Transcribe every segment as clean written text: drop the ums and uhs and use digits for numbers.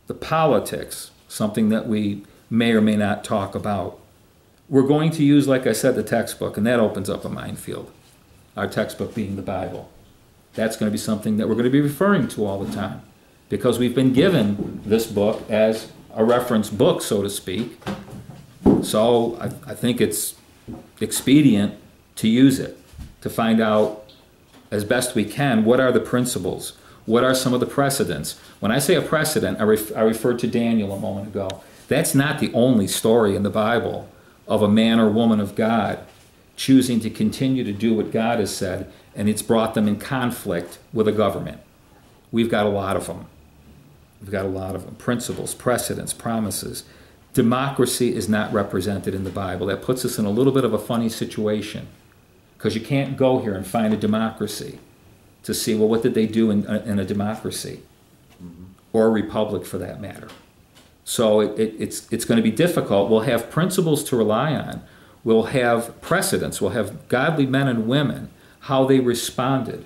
the politics, something that we may or may not talk about. We're going to use, like I said, the textbook, and that opens up a minefield. Our textbook being the Bible. That's going to be something that we're going to be referring to all the time, because we've been given this book as a reference book, so to speak. So I think it's expedient to use it, to find out as best we can what are the principles, what are some of the precedents. When I say a precedent, I referred to Daniel a moment ago. That's not the only story in the Bible of a man or woman of God choosing to continue to do what God has said, and it's brought them in conflict with a government. We've got a lot of them. We've got a lot of them. Principles, precedents, promises. Democracy is not represented in the Bible. That puts us in a little bit of a funny situation, because you can't go here and find a democracy to see, well, what did they do in a democracy? Or a republic, for that matter. So it's going to be difficult. We'll have principles to rely on. We'll have precedents. We'll have godly men and women, how they responded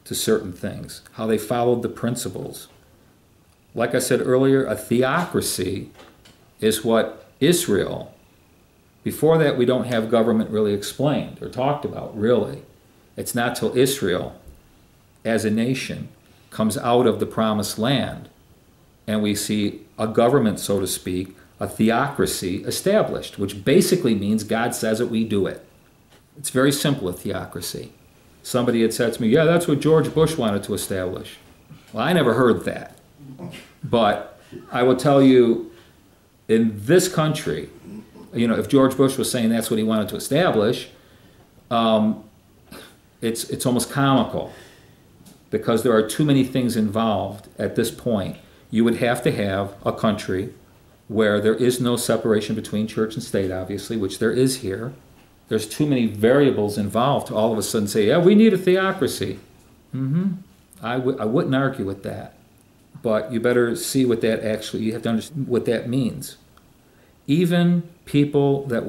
to certain things, how they followed the principles. Like I said earlier, a theocracy is what Israel, before that we don't have government really explained or talked about, really. It's not till Israel, as a nation, comes out of the promised land and we see a government, so to speak, a theocracy established, which basically means God says it, we do it. It's very simple, a theocracy. Somebody had said to me, yeah, that's what George Bush wanted to establish. Well, I never heard that. But I will tell you, in this country, you know, if George Bush was saying that's what he wanted to establish, it's almost comical, because there are too many things involved at this point. You would have to have a country where there is no separation between church and state, obviously, which there is here. There's too many variables involved to all of a sudden say, yeah, we need a theocracy. I wouldn't argue with that. But you better see what that actually, you have to understand what that means. Even people that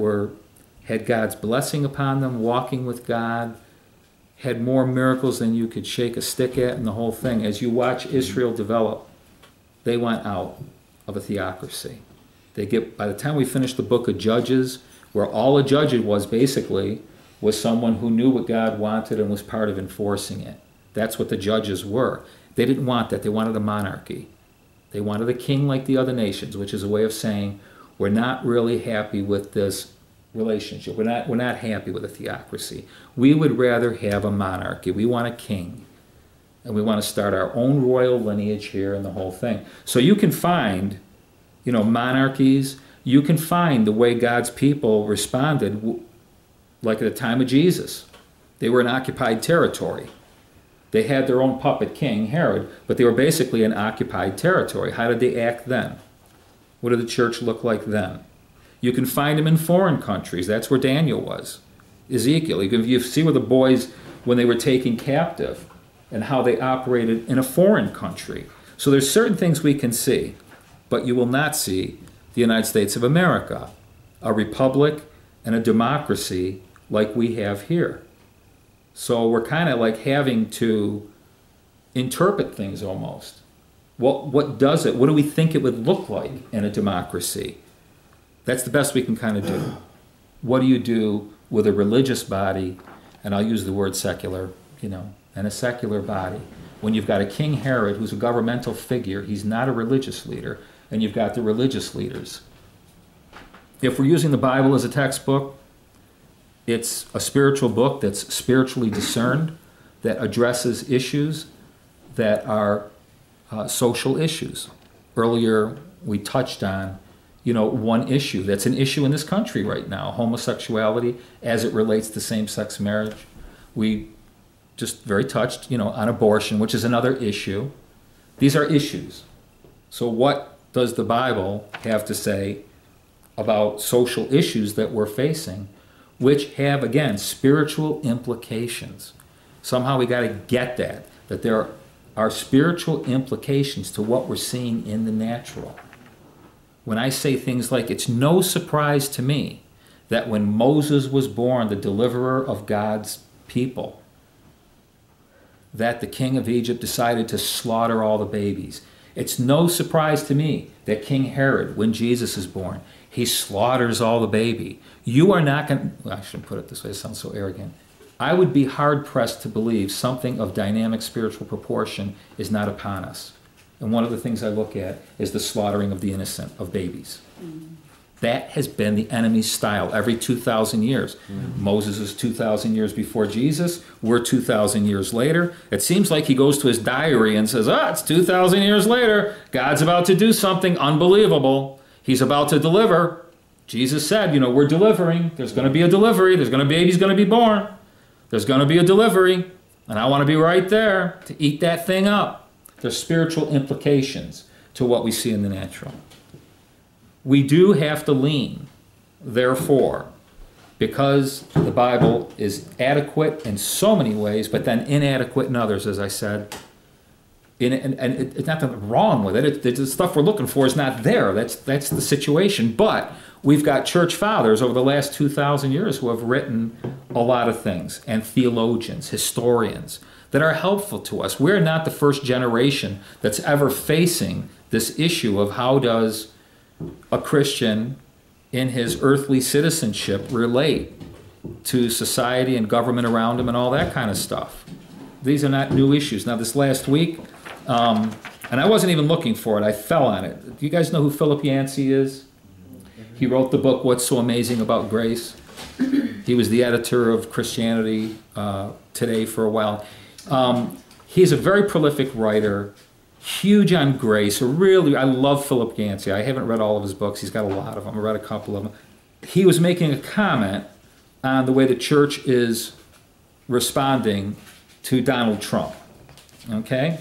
had God's blessing upon them, walking with God, had more miracles than you could shake a stick at and the whole thing. As you watch Israel develop, they went out of a theocracy. By the time we finish the book of Judges, where all a judge was basically was someone who knew what God wanted and was part of enforcing it. That's what the judges were. They didn't want that. They wanted a monarchy. They wanted a king like the other nations, which is a way of saying we're not really happy with this relationship. We're not happy with a theocracy. We would rather have a monarchy. We want a king. And we want to start our own royal lineage here and the whole thing. So you can find, monarchies. You can find the way God's people responded, like at the time of Jesus. They were in occupied territory. They had their own puppet king, Herod, but they were basically in occupied territory. How did they act then? What did the church look like then? You can find them in foreign countries. That's where Daniel was. Ezekiel. You see where the boys, when they were taken captive, and how they operated in a foreign country. So there's certain things we can see, but you will not see the United States of America, a republic and a democracy like we have here. So we're kind of like having to interpret things almost. What does it? What do we think it would look like in a democracy? That's the best we can kind of do. What do you do with a religious body, and I'll use the word secular, and a secular body, when you've got a King Herod who's a governmental figure, he's not a religious leader, and you've got the religious leaders. If we're using the Bible as a textbook, it's a spiritual book that's spiritually discerned, that addresses issues that are social issues. Earlier we touched on, one issue that's an issue in this country right now, homosexuality as it relates to same-sex marriage. We just very touched, on abortion, which is another issue. These are issues. So what does the Bible have to say about social issues that we're facing, which have, again, spiritual implications? Somehow we got to get that there are spiritual implications to what we're seeing in the natural. When I say things like, it's no surprise to me that when Moses was born, the deliverer of God's people, that the king of Egypt decided to slaughter all the babies. It's no surprise to me that King Herod, when Jesus is born, he slaughters all the baby. You are not going to, well, I shouldn't put it this way, it sounds so arrogant. I would be hard-pressed to believe something of dynamic spiritual proportion is not upon us. And one of the things I look at is the slaughtering of the innocent, of babies. That has been the enemy's style every 2,000 years. Moses is 2,000 years before Jesus. We're 2,000 years later. It seems like he goes to his diary and says, it's 2,000 years later. God's about to do something unbelievable. He's about to deliver. Jesus said, we're delivering. There's going to be a delivery. Baby's going to be born. There's going to be a delivery. And I want to be right there to eat that thing up. There's spiritual implications to what we see in the natural. We do have to lean, therefore, because the Bible is adequate in so many ways, but then inadequate in others, as I said. And it's not nothing wrong with it. The stuff we're looking for is not there. That's the situation. But we've got church fathers over the last 2,000 years who have written a lot of things, and theologians, historians, that are helpful to us. We're not the first generation that's ever facing this issue of how does a Christian in his earthly citizenship relate to society and government around him and all that kind of stuff. These are not new issues. Now, this last week, and I wasn't even looking for it, I fell on it. Do you guys know who Philip Yancey is? He wrote the book, What's So Amazing About Grace? He was the editor of Christianity Today for a while. He's a very prolific writer, huge on grace. Really, I love Philip Yancey. I haven't read all of his books. He's got a lot of them. I read a couple of them. He was making a comment on the way the church is responding to Donald Trump. Okay?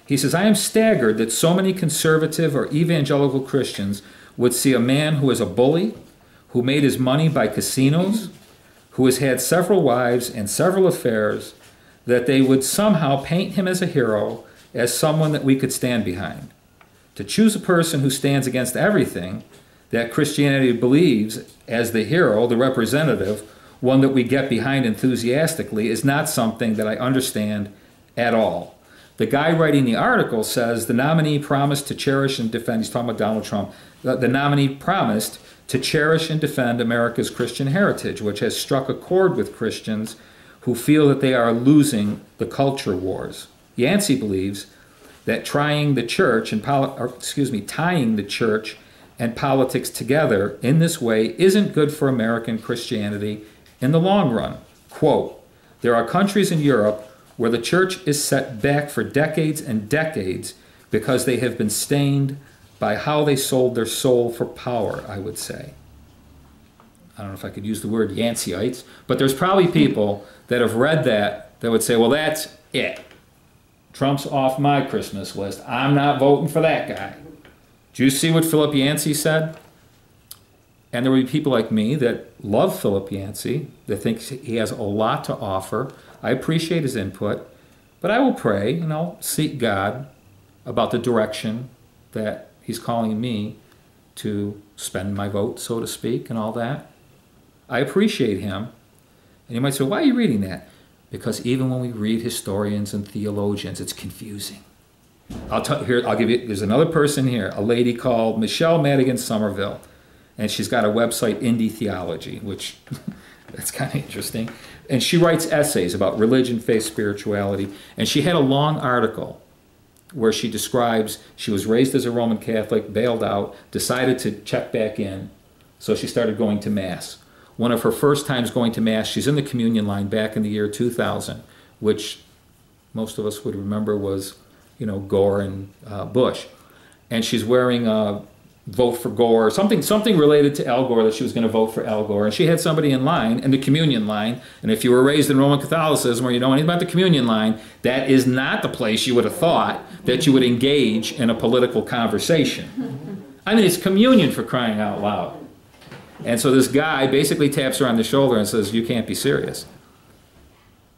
He says, I am staggered that so many conservative or evangelical Christians would see a man who is a bully, who made his money by casinos, who has had several wives and several affairs, that they would somehow paint him as a hero, as someone that we could stand behind. To choose a person who stands against everything that Christianity believes as the hero, the representative, one that we get behind enthusiastically, is not something that I understand at all. The guy writing the article says the nominee promised to cherish and defend, he's talking about Donald Trump, the nominee promised to cherish and defend America's Christian heritage, which has struck a chord with Christians who feel that they are losing the culture wars. Yancey believes that tying the church and politics together in this way isn't good for American Christianity in the long run. Quote, there are countries in Europe where the church is set back for decades and decades because they have been stained by how they sold their soul for power, I would say. I don't know if I could use the word Yanceyites, but there's probably people that have read that would say, well, that's it. Trump's off my Christmas list. I'm not voting for that guy. Do you see what Philip Yancey said? And there will be people like me that love Philip Yancey, that think he has a lot to offer. I appreciate his input, but I will pray, seek God about the direction that he's calling me to spend my vote, so to speak, and all that. I appreciate him. And you might say, why are you reading that? Because even when we read historians and theologians, it's confusing. There's another person here, a lady called Michelle Madigan Somerville, and she's got a website, Indie Theology, which that's kind of interesting. And she writes essays about religion, faith, spirituality, and she had a long article where she describes she was raised as a Roman Catholic, bailed out, decided to check back in, so she started going to Mass. One of her first times going to Mass, she's in the communion line back in the year 2000, which most of us would remember was, Gore and Bush. And she's wearing a vote for Gore, something related to Al Gore, that she was going to vote for Al Gore. And she had somebody in line, in the communion line, and if you were raised in Roman Catholicism or you know anything about the communion line, that is not the place you would have thought that you would engage in a political conversation. I mean, it's communion, for crying out loud. And so this guy basically taps her on the shoulder and says, you can't be serious.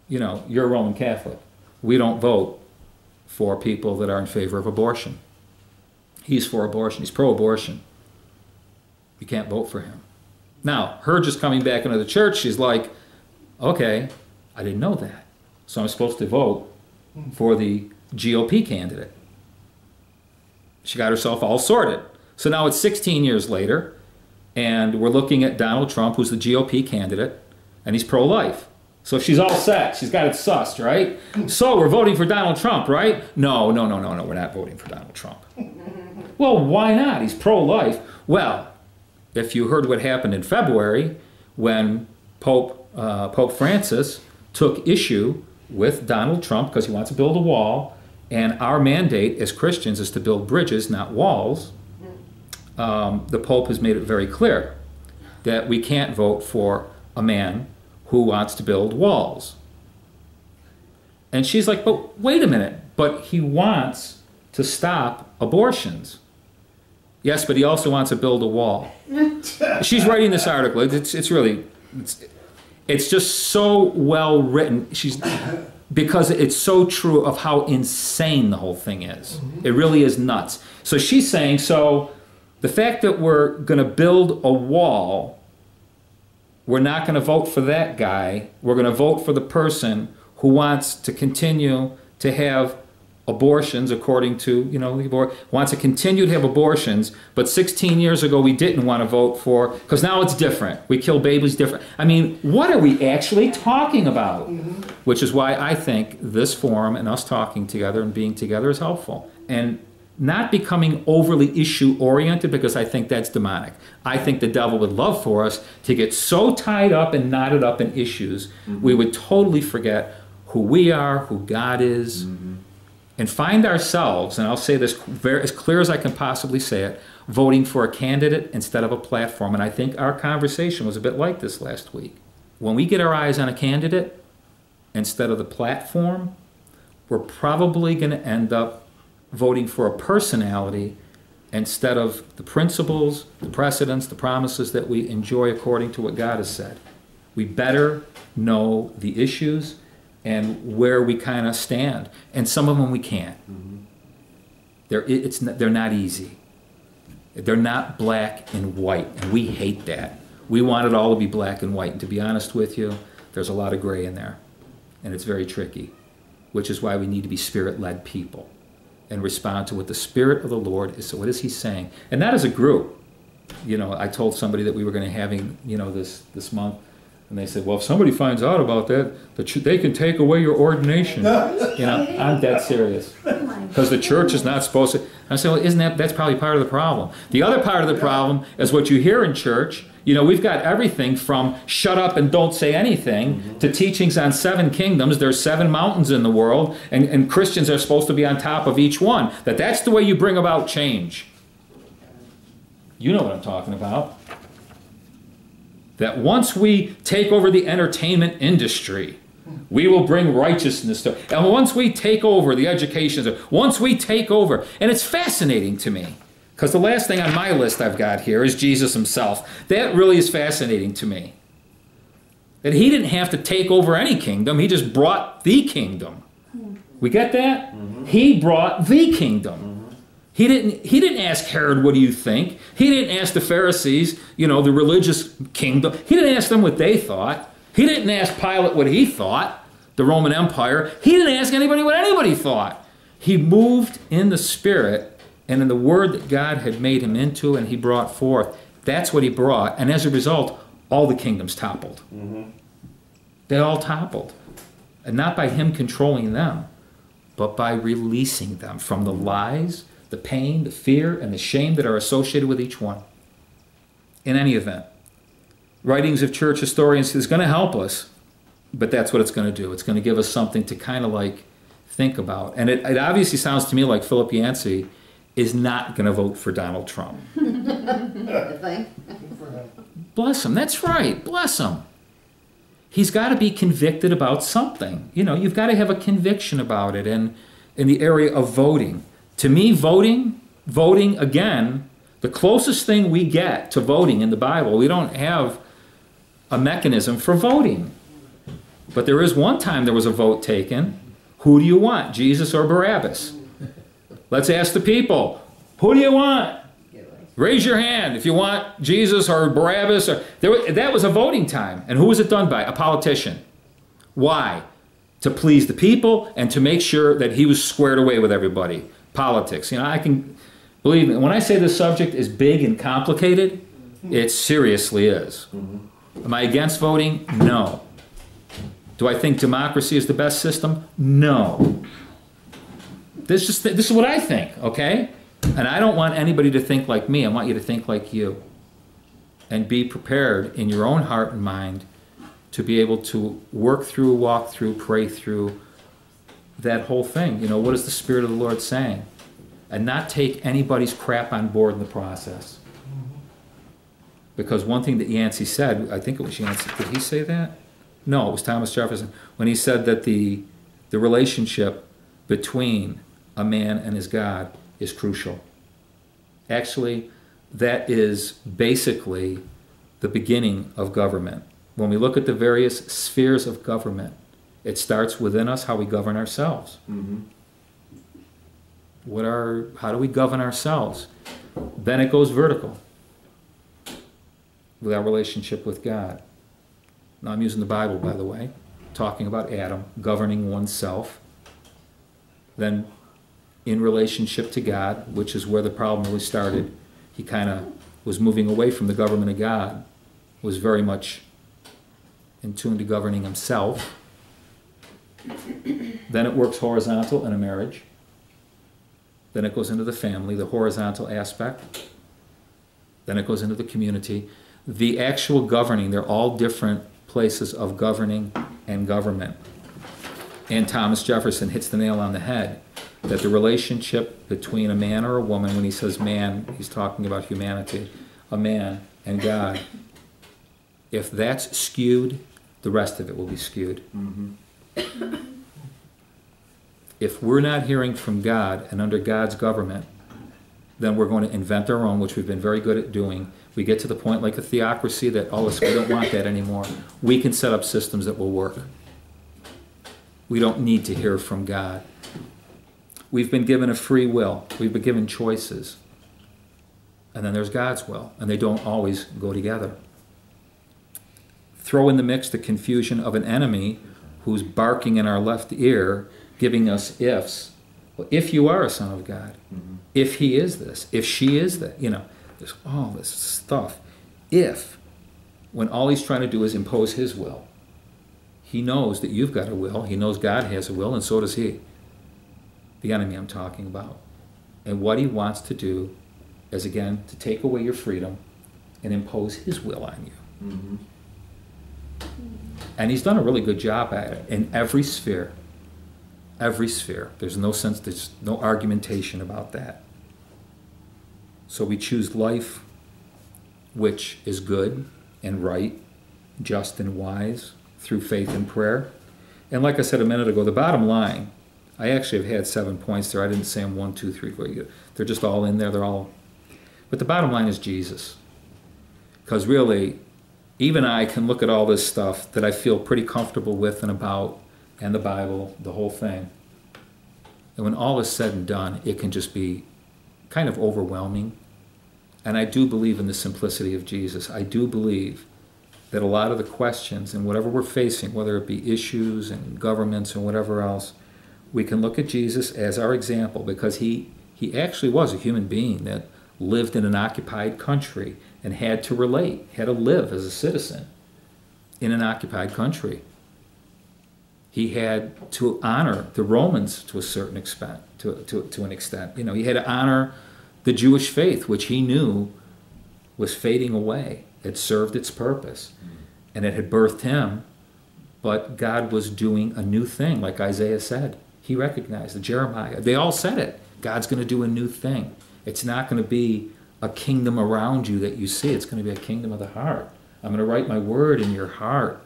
You're a Roman Catholic. We don't vote for people that are in favor of abortion. He's for abortion. He's pro-abortion. You can't vote for him. Now, her just coming back into the church, she's like, okay, I didn't know that. So I'm supposed to vote for the GOP candidate. She got herself all sorted. So now it's 16 years later, and we're looking at Donald Trump, who's the GOP candidate, and he's pro-life. So she's all set. She's got it sussed, right? So we're voting for Donald Trump, right? No, we're not voting for Donald Trump. Well, why not? He's pro-life. Well, if you heard what happened in February when Pope Francis took issue with Donald Trump because he wants to build a wall, and our mandate as Christians is to build bridges, not walls, the Pope has made it very clear that we can't vote for a man who wants to build walls. And she's like, but wait a minute, but he wants to stop abortions. Yes, but he also wants to build a wall. She's writing this article. It's just so well written. Because it's so true of how insane the whole thing is. It really is nuts. So she's saying, so the fact that we're going to build a wall, we're not going to vote for that guy. We're going to vote for the person who wants to continue to have abortions according to, wants to continue to have abortions, but 16 years ago we didn't want to vote for, because now it's different. We kill babies different. I mean, what are we actually talking about? Which is why I think this forum and us talking together and being together is helpful. And not becoming overly issue-oriented, because I think that's demonic. I think the devil would love for us to get so tied up and knotted up in issues, we would totally forget who we are, who God is, and find ourselves, and I'll say this as clear as I can possibly say it, voting for a candidate instead of a platform. And I think our conversation was a bit like this last week. When we get our eyes on a candidate instead of the platform, we're probably going to end up voting for a personality instead of the principles, the precedents, the promises that we enjoy according to what God has said. We better know the issues and where we kind of stand. And some of them we can't. They're not easy. They're not black and white, and we hate that. We want it all to be black and white. And to be honest with you, there's a lot of gray in there, and it's very tricky, which is why we need to be Spirit-led people and respond to what the Spirit of the Lord is. So what is He saying? And that as a group. I told somebody that we were going to having, this month, and they said, well, if somebody finds out about that, they can take away your ordination. I'm dead serious. Because the church is not supposed to. I said, well, that's probably part of the problem. The other part of the problem is what you hear in church. We've got everything from shut up and don't say anything to teachings on 7 kingdoms. There's 7 mountains in the world, and Christians are supposed to be on top of each one. That's the way you bring about change. You know what I'm talking about. That once we take over the entertainment industry, we will bring righteousness to it. And once we take over the education, once we take over, and it's fascinating to me, because the last thing on my list I've got here is Jesus Himself. That really is fascinating to me. That He didn't have to take over any kingdom, He just brought the kingdom. We get that? He brought the kingdom. He didn't ask Herod, what do you think? He didn't ask the Pharisees, the religious kingdom. He didn't ask them what they thought. He didn't ask Pilate what he thought, the Roman Empire. He didn't ask anybody what anybody thought. He moved in the Spirit and in the Word that God had made Him into, and He brought forth. That's what He brought. And as a result, all the kingdoms toppled. They all toppled. And not by Him controlling them, but by releasing them from the lies, the pain, the fear, and the shame that are associated with each one. In any event, writings of church historians is going to help us, but that's what it's going to do. It's going to give us something to kind of think about. And it obviously sounds to me like Philip Yancey is not going to vote for Donald Trump. Bless him. That's right. Bless him. He's got to be convicted about something. You've got to have a conviction about it. And in the area of voting, to me, voting, again, the closest thing we get to voting in the Bible, we don't have a mechanism for voting. But there is one time there was a vote taken. Who do you want, Jesus or Barabbas? Let's ask the people. Who do you want? Raise your hand if you want Jesus or Barabbas. That was a voting time. And who was it done by? A politician. Why? To please the people and to make sure that he was squared away with everybody. Politics. When Believe me, when I say this subject is big and complicated, it seriously is. Am I against voting? No. Do I think democracy is the best system? No. This is what I think, okay? And I don't want anybody to think like me. I want you to think like you. And be prepared in your own heart and mind to be able to work through, walk through, pray through that whole thing. You know, what is the Spirit of the Lord saying? And not take anybody's crap on board in the process. Because one thing that Yancey said, I think it was Yancey, did he say that? No, it was Thomas Jefferson, when he said that the relationship between a man and his God is crucial. Actually, that is basically the beginning of government. When we look at the various spheres of government, it starts within us, how we govern ourselves. How do we govern ourselves? Then it goes vertical with our relationship with God. Now I'm using the Bible, by the way, talking about Adam governing oneself. Then in relationship to God, which is where the problem really started, he kind of was moving away from the government of God, was very much in tune to governing himself. Then it works horizontal in a marriage. Then it goes into the family, the horizontal aspect. Then it goes into the community. The actual governing, they're all different places of governing and government. And Thomas Jefferson hits the nail on the head, that the relationship between a man or a woman, when he says man, he's talking about humanity, a man and God, if that's skewed, the rest of it will be skewed. If we're not hearing from God and under God's government, then we're going to invent our own, which we've been very good at doing. We get to the point like a theocracy that, oh, listen, we don't want that anymore. We can set up systems that will work. We don't need to hear from God. We've been given a free will. We've been given choices. And then there's God's will, and they don't always go together. Throw in the mix the confusion of an enemy who's barking in our left ear, giving us ifs. Well, if you are a son of God, if he is this, if she is that, you know, there's all this stuff. If, when all he's trying to do is impose his will, he knows that you've got a will, he knows God has a will, and so does he. The enemy I'm talking about. And what he wants to do is, again, to take away your freedom and impose his will on you. And he's done a really good job at it in every sphere. Every sphere. There's no argumentation about that. So we choose life which is good and right, just and wise, through faith and prayer. And like I said a minute ago, the bottom line, I actually have had 7 points there. I didn't say them 1, 2, 3, 4. They're just all in there. But the bottom line is Jesus. Because really, even I can look at all this stuff that I feel pretty comfortable with and about, and the Bible, the whole thing. And when all is said and done, it can just be kind of overwhelming. And I do believe in the simplicity of Jesus. I do believe that a lot of the questions and whatever we're facing, whether it be issues and governments and whatever else, we can look at Jesus as our example, because he actually was a human being that lived in an occupied country and had to relate, had to live as a citizen in an occupied country. He had to honor the Romans to a certain extent, to an extent. You know, he had to honor the Jewish faith, which he knew was fading away. It served its purpose, and it had birthed him, but God was doing a new thing, like Isaiah said. He recognized it. Jeremiah, they all said it. God's going to do a new thing. It's not going to be a kingdom around you that you see. It's going to be a kingdom of the heart. I'm going to write my word in your heart.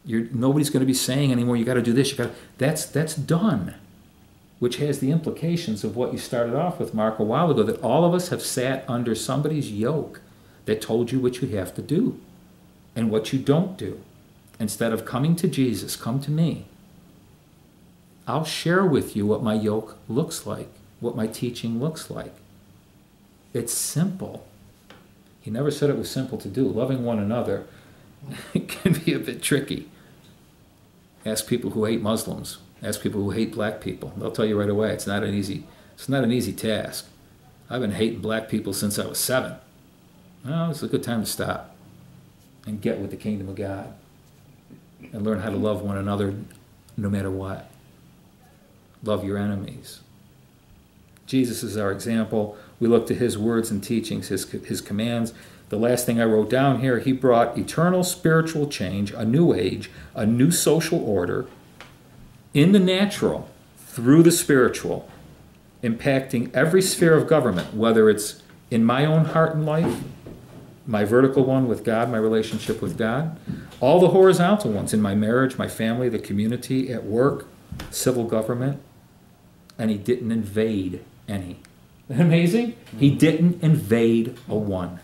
Nobody's going to be saying anymore, you got to do this. That's done, which has the implications of what you started off with, Mark, a while ago, that all of us have sat under somebody's yoke that told you what you have to do and what you don't do. Instead of coming to Jesus, come to me. I'll share with you what my yoke looks like, what my teaching looks like. It's simple. He never said it was simple to do. Loving one another can be a bit tricky. Ask people who hate Muslims. Ask people who hate black people. They'll tell you right away it's not an easy task. I've been hating black people since I was 7. Well, it's a good time to stop and get with the kingdom of God and learn how to love one another no matter what. Love your enemies. Jesus is our example. We look to his words and teachings, his commands. The last thing I wrote down here, he brought eternal spiritual change, a new age, a new social order in the natural through the spiritual, impacting every sphere of government, whether it's in my own heart and life, my vertical one with God, my relationship with God, all the horizontal ones in my marriage, my family, the community, at work, civil government, and he didn't invade any. Isn't that amazing? He didn't invade a one.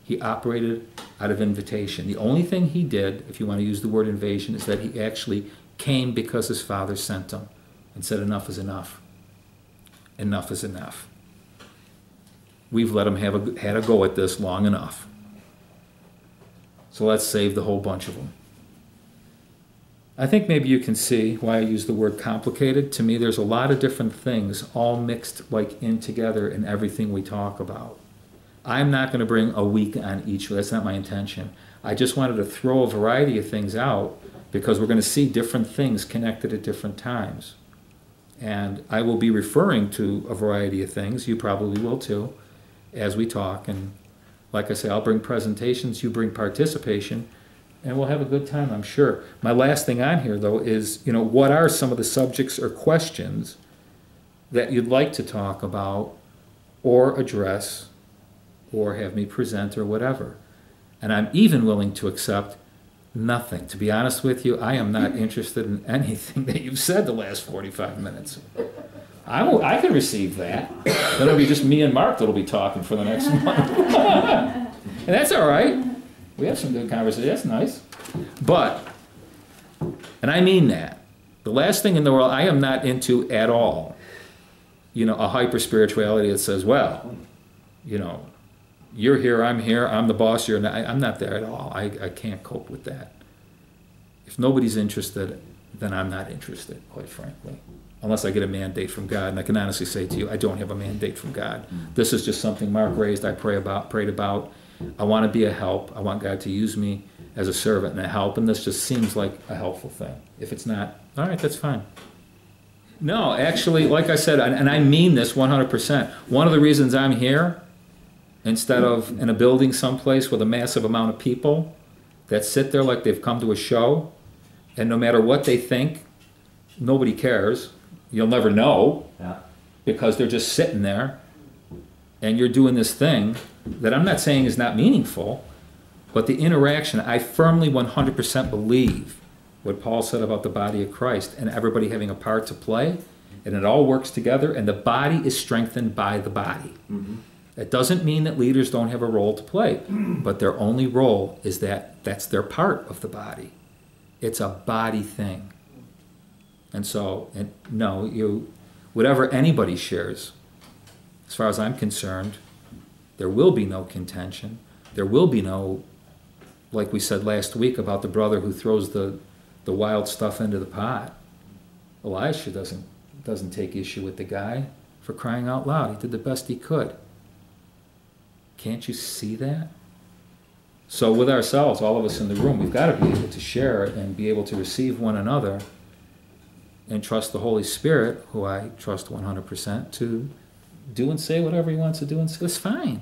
He operated out of invitation. The only thing he did, if you want to use the word invasion, is that he actually came because his Father sent him and said, enough is enough. Enough is enough. We've let him had a go at this long enough. So let's save the whole bunch of them. I think maybe you can see why I use the word complicated. To me, there's a lot of different things all mixed like in together in everything we talk about. I'm not going to bring a week on each. That's not my intention. I just wanted to throw a variety of things out because we're going to see different things connected at different times. And I will be referring to a variety of things. You probably will too, as we talk. And like I say, I'll bring presentations, you bring participation, and we'll have a good time, I'm sure. My last thing on here, though, is, what are some of the subjects or questions that you'd like to talk about or address or have me present or whatever? And I'm even willing to accept nothing. To be honest with you, I am not interested in anything that you've said the last 45 minutes. I can receive that. Then it'll be just me and Mark that'll be talking for the next month. And that's all right. We have some good conversation. That's nice. But, and I mean that, the last thing in the world I am not into at all, a hyper-spirituality that says, well, you're here, I'm the boss, you're not. I'm not there at all. I can't cope with that. If nobody's interested, then I'm not interested, quite frankly. Unless I get a mandate from God. And I can honestly say to you, I don't have a mandate from God. This is just something Mark raised, I prayed about. I want to be a help. I want God to use me as a servant and a help. And this just seems like a helpful thing. If it's not, all right, that's fine. No, actually, like I said, and I mean this 100%. One of the reasons I'm here, instead of in a building someplace with a massive amount of people that sit there like they've come to a show, and no matter what they think, nobody cares. You'll never know, because they're just sitting there, and you're doing this thing that I'm not saying is not meaningful, but the interaction, I firmly 100% believe what Paul said about the body of Christ and everybody having a part to play, and it all works together, and the body is strengthened by the body. Mm-hmm. It doesn't mean that leaders don't have a role to play, but their only role is that's their part of the body. It's a body thing. And so, whatever anybody shares, as far as I'm concerned, there will be no contention. There will be no, like we said last week about the brother who throws the wild stuff into the pot. Elisha doesn't take issue with the guy, for crying out loud. He did the best he could. Can't you see that? So with ourselves, all of us in the room, we've got to be able to share and be able to receive one another and trust the Holy Spirit, who I trust 100%, to do and say whatever he wants to do and say. It's fine.